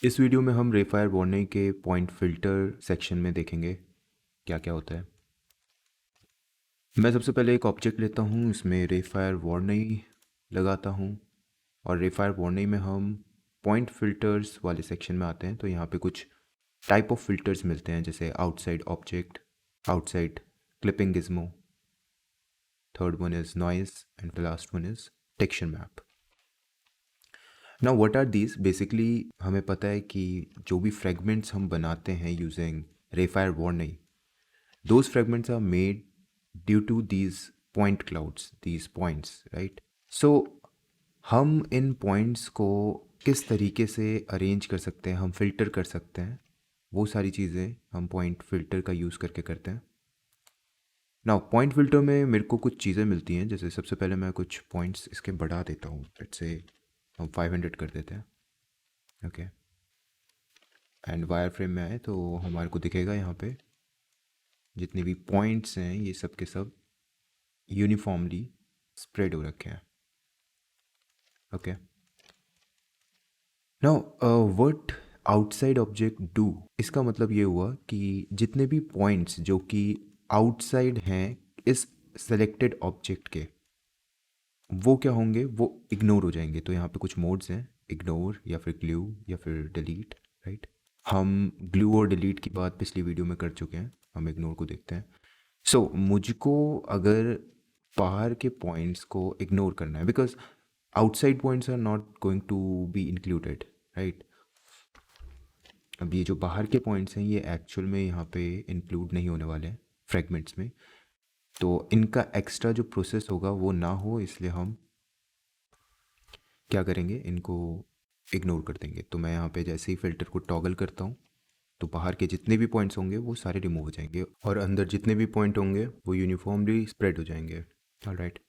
इस वीडियो में हम रेफायर वार्निंग के पॉइंट फिल्टर सेक्शन में देखेंगे क्या क्या होता है। मैं सबसे पहले एक ऑब्जेक्ट लेता हूँ, इसमें रेफायर वार्निंग लगाता हूँ और रेफायर वार्निंग में हम पॉइंट फिल्टर्स वाले सेक्शन में आते हैं। तो यहाँ पे कुछ टाइप ऑफ फिल्टर्स मिलते हैं, जैसे outside object, outside clipping gizmo, third one is noise and the last one is texture map. Now what are these? Basically हमें पता है कि जो भी फ्रेगमेंट्स हम बनाते हैं using RayFire warning, those fragments are made due to these point clouds, these points, right? So हम इन पॉइंट्स को किस तरीके से अरेंज कर सकते हैं, हम फिल्टर कर सकते हैं, वो सारी चीज़ें हम पॉइंट फिल्टर का यूज़ करके करते हैं। नाउ पॉइंट फिल्टर में मेरे को कुछ चीज़ें मिलती हैं, जैसे सबसे पहले मैं कुछ पॉइंट्स इसके बढ़ा देता हूँ। लेट्स से हम 500 कर देते हैं, ओके। एंड वायर फ्रेम में आए तो हमारे को दिखेगा यहाँ पे जितने भी पॉइंट्स हैं ये सब के सब यूनिफॉर्मली स्प्रेड हो रखे हैं, okay. Now what outside object do, इसका मतलब ये हुआ कि जितने भी पॉइंट्स जो कि आउटसाइड हैं इस सेलेक्टेड ऑब्जेक्ट के, वो क्या होंगे, वो इग्नोर हो जाएंगे। तो यहाँ पे कुछ मोड्स हैं, इग्नोर या फिर ग्लू या फिर डिलीट, राइट। हम ग्लू और डिलीट की बात पिछली वीडियो में कर चुके हैं, हम इग्नोर को देखते हैं। सो मुझको अगर बाहर के पॉइंट्स को इग्नोर करना है, because outside points are not going to be included, right. अब ये जो बाहर के पॉइंट्स हैं ये एक्चुअल में यहाँ पे इंक्लूड नहीं होने वाले हैं फ्रेगमेंट्स में, तो इनका एक्स्ट्रा जो प्रोसेस होगा वो ना हो, इसलिए हम क्या करेंगे, इनको इग्नोर कर देंगे। तो मैं यहाँ पे जैसे ही फ़िल्टर को टॉगल करता हूँ तो बाहर के जितने भी पॉइंट्स होंगे वो सारे रिमूव हो जाएंगे और अंदर जितने भी पॉइंट होंगे वो यूनिफॉर्मली स्प्रेड हो जाएंगे, ऑलराइट।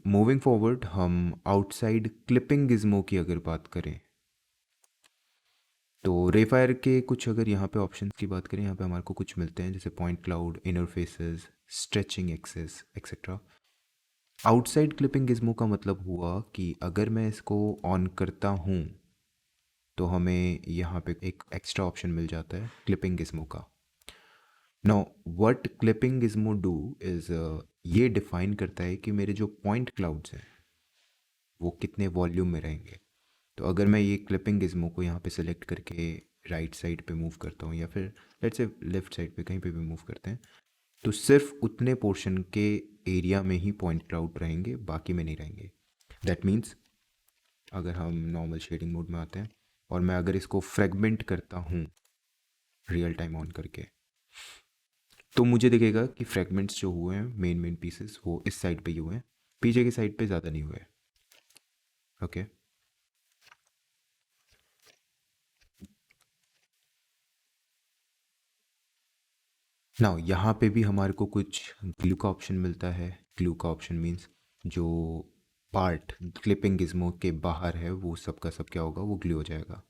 मूविंग फॉरवर्ड, हम आउटसाइड क्लिपिंग गिज्मो की अगर बात करें तो रेफायर के कुछ, अगर यहाँ पे ऑप्शंस की बात करें, यहाँ पे हमारे को कुछ मिलते हैं, जैसे point cloud, inner faces, stretching axis etcetera. Outside clipping gizmo का मतलब हुआ कि अगर मैं इसको ऑन करता हूँ तो हमें यहाँ पे एक एक्स्ट्रा ऑप्शन मिल जाता है क्लिपिंग गिज्मो का। Now what clipping Gizmo do is, ये डिफाइन करता है कि मेरे जो पॉइंट क्लाउड्स हैं वो कितने वॉल्यूम में रहेंगे। तो अगर मैं ये क्लिपिंग गिज्मो को यहाँ पे सेलेक्ट करके राइट साइड पे मूव करता हूँ या फिर लेट्स से लेफ्ट साइड पे कहीं पे भी मूव करते हैं, तो सिर्फ उतने पोर्शन के एरिया में ही पॉइंट क्लाउड रहेंगे, बाकी में नहीं रहेंगे। दैट मीन्स अगर हम नॉर्मल शेडिंग मोड में आते हैं और मैं अगर इसको फ्रेगमेंट करता हूँ रियल टाइम ऑन करके, तो मुझे दिखेगा कि फ्रेगमेंट्स जो हुए हैं, मेन मेन पीसेस, वो इस साइड पे ही हुए हैं, पीछे की साइड पे ज़्यादा नहीं हुए, ओके। नाउ यहाँ पे भी हमारे को कुछ ग्लू का ऑप्शन मिलता है। ग्लू का ऑप्शन मीन्स जो पार्ट क्लिपिंग गिज्मो के बाहर है वो सब का सब क्या होगा, वो ग्लू हो जाएगा।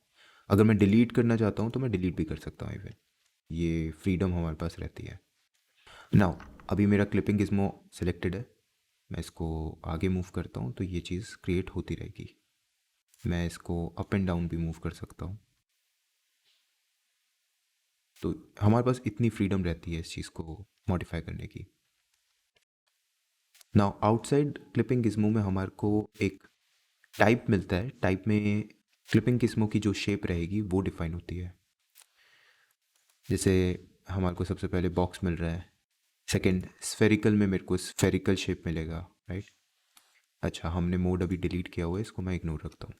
अगर मैं डिलीट करना चाहता हूँ तो मैं डिलीट भी कर सकता हूँ, इवन ये फ्रीडम हमारे पास रहती है। नाउ अभी मेरा क्लिपिंग गिज्मो सिलेक्टेड है, मैं इसको आगे मूव करता हूँ तो ये चीज़ क्रिएट होती रहेगी। मैं इसको अप एंड डाउन भी मूव कर सकता हूँ, तो हमारे पास इतनी फ्रीडम रहती है इस चीज़ को मॉडिफाई करने की। नाउ आउटसाइड क्लिपिंग गिज्मो में हमारे को एक टाइप मिलता है, टाइप में क्लिपिंग गिज्मो की जो शेप रहेगी वो डिफाइन होती है। जैसे हमारे को सबसे पहले बॉक्स मिल रहा है, सेकंड स्फेरिकल में मेरे को स्फेरिकल शेप मिलेगा, राइट। अच्छा, हमने मोड अभी डिलीट किया हुआ है, इसको मैं इग्नोर रखता हूँ।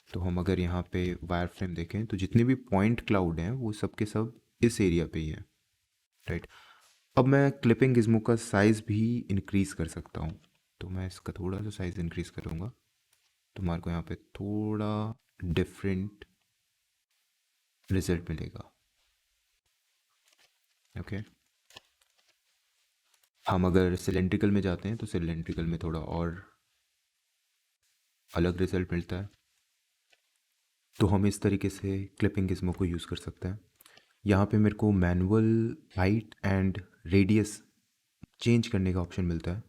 तो हम अगर यहाँ पे वायर फ्रेम देखें तो जितने भी पॉइंट क्लाउड हैं वो सब के सब इस एरिया पे ही हैं, राइट। अब मैं क्लिपिंग गिज्मो का साइज़ भी इंक्रीज़ कर सकता हूँ, तो मैं इसका थोड़ा सा साइज़ इंक्रीज़ करूँगा तो हमारे को यहाँ पे थोड़ा डिफरेंट रिजल्ट मिलेगा, ओके। हम अगर सिलेंड्रिकल में जाते हैं तो सिलेंड्रिकल में थोड़ा और अलग रिजल्ट मिलता है। तो हम इस तरीके से क्लिपिंग गिज्मो को यूज़ कर सकते हैं। यहाँ पे मेरे को manual height and radius change करने का ऑप्शन मिलता है।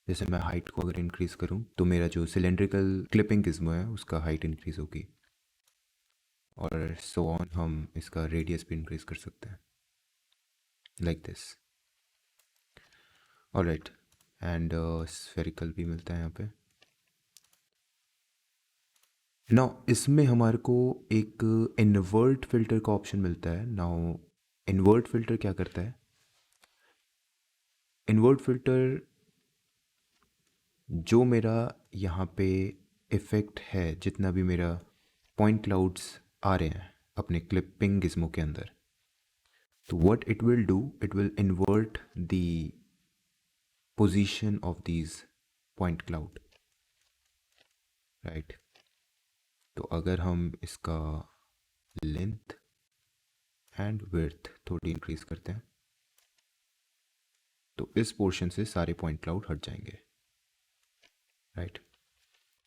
जैसे मैं हाइट को अगर इंक्रीज़ करूं तो मेरा जो सिलेंड्रिकल क्लिपिंग गिज़्मो है उसका हाइट इंक्रीज़ होगी, और सो ऑन हम इसका रेडियस भी इंक्रीज़ कर सकते हैं like this. Alright, and spherical भी मिलता है यहाँ पे। नाउ इसमें हमारे को एक इन्वर्ट फिल्टर का ऑप्शन मिलता है। नाउ इन्वर्ट फिल्टर क्या करता है? इन्वर्ट फिल्टर जो मेरा यहाँ पे इफ़ेक्ट है, जितना भी मेरा पॉइंट क्लाउड्स आ रहे हैं अपने क्लिपिंग गिज़्मो के अंदर, तो what it will do, it will invert the position of these point cloud, right. तो अगर हम इसका लेंथ एंड विड्थ थोड़ी इंक्रीज करते हैं तो इस पोर्शन से सारे पॉइंट क्लाउड हट जाएंगे, राइट।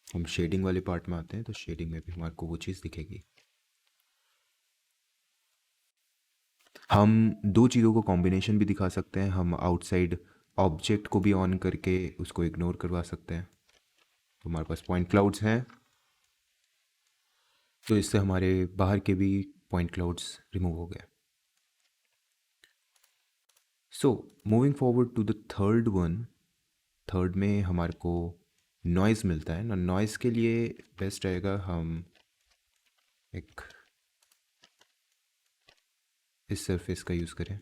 हम शेडिंग वाले पार्ट में आते हैं, तो शेडिंग में भी हमारे को वो चीज़ दिखेगी। हम दो चीज़ों को कॉम्बिनेशन भी दिखा सकते हैं। हम आउटसाइड ऑब्जेक्ट को भी ऑन करके उसको इग्नोर करवा सकते हैं। तो हमारे पास पॉइंट क्लाउड्स हैं, तो इससे हमारे बाहर के भी पॉइंट क्लाउड्स रिमूव हो गए। So moving forward to the third one, third में हमारे को नॉइज़ मिलता है ना। नॉइज़ के लिए बेस्ट रहेगा हम एक इस सरफेस का यूज़ करें।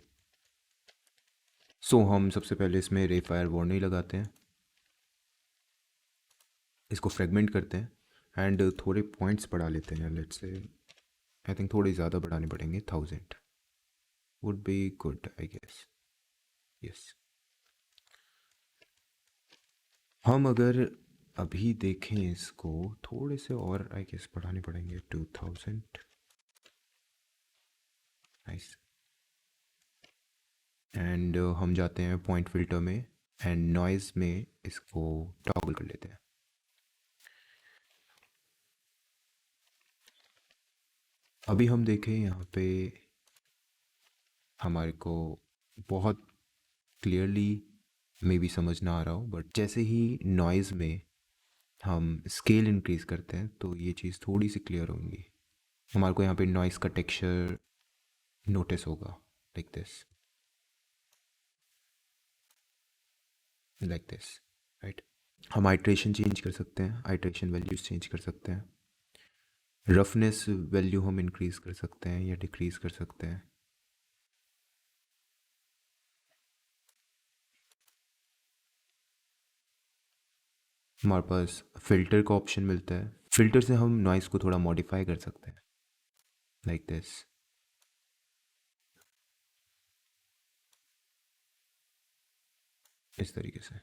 हम सबसे पहले इसमें रे फायर वार्निंग लगाते हैं, इसको फ्रेगमेंट करते हैं एंड थोड़े पॉइंट्स बढ़ा लेते हैं। लेट्स से आई थिंक थोड़े ज़्यादा बढ़ाने पड़ेंगे, 1000 would be good I guess. Yes, हम अगर अभी देखें इसको थोड़े से और आई गेस बढ़ाने पड़ेंगे, 2000। नाइस। एंड हम जाते हैं पॉइंट फिल्टर में एंड नॉइज़ में इसको टॉगल कर लेते हैं। अभी हम देखें यहाँ पे हमारे को बहुत क्लियरली मे बी समझ ना आ रहा हो, बट जैसे ही नॉइज़ में हम स्केल इंक्रीज़ करते हैं तो ये चीज़ थोड़ी सी क्लियर होगी। हमारे को यहाँ पे नॉइज़ का टेक्सचर नोटिस होगा लाइक दिस, राइट। हम आइट्रेशन चेंज कर सकते हैं, आइट्रेशन वैल्यूज़ चेंज कर सकते हैं, रफनेस वैल्यू हम इंक्रीज़ कर सकते हैं या डिक्रीज़ कर सकते हैं। हमारे पास फ़िल्टर का ऑप्शन मिलता है, फ़िल्टर से हम नॉइज़ को थोड़ा मॉडिफाई कर सकते हैं लाइक दिस। इस तरीके से।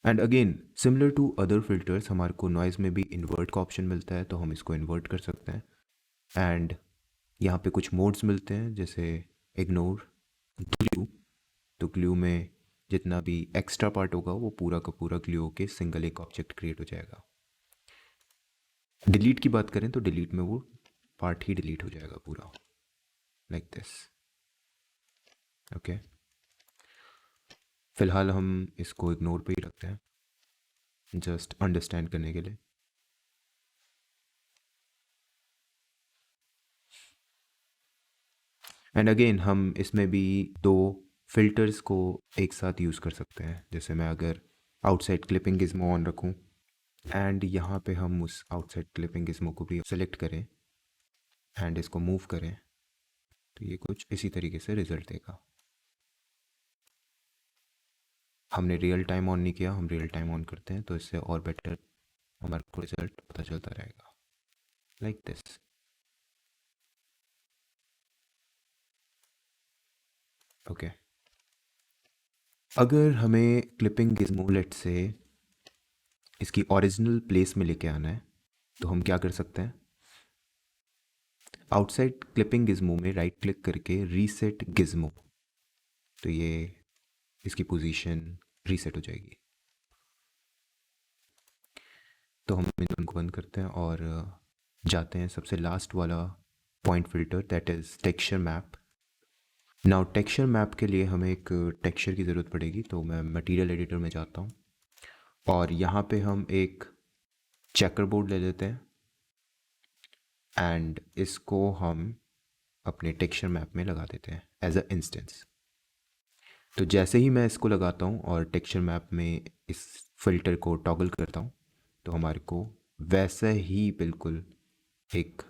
And again similar to other filters, हमारे को नॉइज़ में भी इन्वर्ट का ऑप्शन मिलता है, तो हम इसको इन्वर्ट कर सकते हैं। एंड यहाँ पे कुछ मोड्स मिलते हैं, जैसे इग्नोर, ग्लू। तो ग्लू में जितना भी एक्स्ट्रा पार्ट होगा वो पूरा का पूरा ग्लू होके सिंगल एक ऑब्जेक्ट क्रिएट हो जाएगा। डिलीट की बात करें तो डिलीट में वो पार्ट ही डिलीट हो जाएगा पूरा, लाइक दिस। ओके, फिलहाल हम इसको इग्नोर पे ही रखते हैं जस्ट अंडरस्टैंड करने के लिए। एंड अगेन हम इसमें भी दो फिल्टर्स को एक साथ यूज़ कर सकते हैं। जैसे मैं अगर आउटसाइड क्लिपिंग गिज़्मो ऑन रखूं एंड यहाँ पे हम उस आउटसाइड क्लिपिंग गिज़्मो को भी सेलेक्ट करें एंड इसको मूव करें, तो ये कुछ इसी तरीके से रिज़ल्ट देगा। हमने रियल टाइम ऑन नहीं किया, हम रियल टाइम ऑन करते हैं तो इससे और बेटर हमारे को रिज़ल्ट पता चलता रहेगा, लाइक दिस। ओके, अगर हमें क्लिपिंग गिज़्मो लेट से इसकी ओरिजिनल प्लेस में लेके आना है तो हम क्या कर सकते हैं? आउटसाइड क्लिपिंग गिज़्मो में राइट क्लिक करके रीसेट गिज़्मो, तो ये इसकी पोजीशन रीसेट हो जाएगी। तो हम इन दोनों को बंद करते हैं और जाते हैं सबसे लास्ट वाला point filter, that is texture map. Now texture map के लिए हमें एक टेक्सचर की ज़रूरत पड़ेगी, तो मैं मटेरियल एडिटर में जाता हूँ और यहाँ पे हम एक चेकर बोर्ड ले लेते हैं एंड इसको हम अपने टेक्सचर मैप में लगा देते हैं एज अ इंस्टेंस। तो जैसे ही मैं इसको लगाता हूँ और टेक्सचर मैप में इस फिल्टर को टॉगल करता हूँ तो हमारे को वैसे ही बिल्कुल एक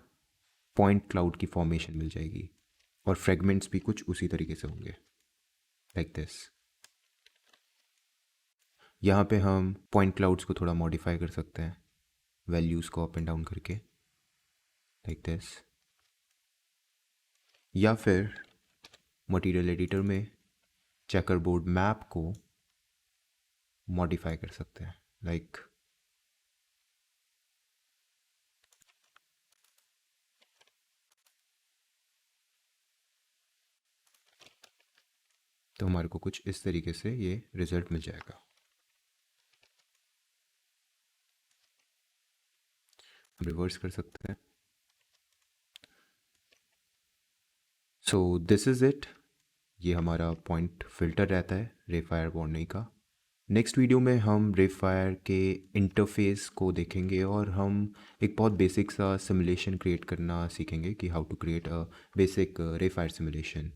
पॉइंट क्लाउड की फॉर्मेशन मिल जाएगी और फ्रेगमेंट्स भी कुछ उसी तरीके से होंगे, लाइक दिस। यहाँ पे हम पॉइंट क्लाउड्स को थोड़ा मॉडिफाई कर सकते हैं वैल्यूज़ को अप एंड डाउन करके, लाइक दिस। या फिर मटेरियल एडिटर में चेकर बोर्ड मैप को मॉडिफाई कर सकते हैं, लाइक तो हमारे को कुछ इस तरीके से ये रिजल्ट मिल जाएगा। हम रिवर्स कर सकते हैं। So this is it. ये हमारा पॉइंट फिल्टर रहता है रेफायर वॉर्निंग का। नेक्स्ट वीडियो में हम रेफायर के इंटरफेस को देखेंगे और हम एक बहुत बेसिक सा सिमुलेशन क्रिएट करना सीखेंगे कि how to create a basic RayFire simulation.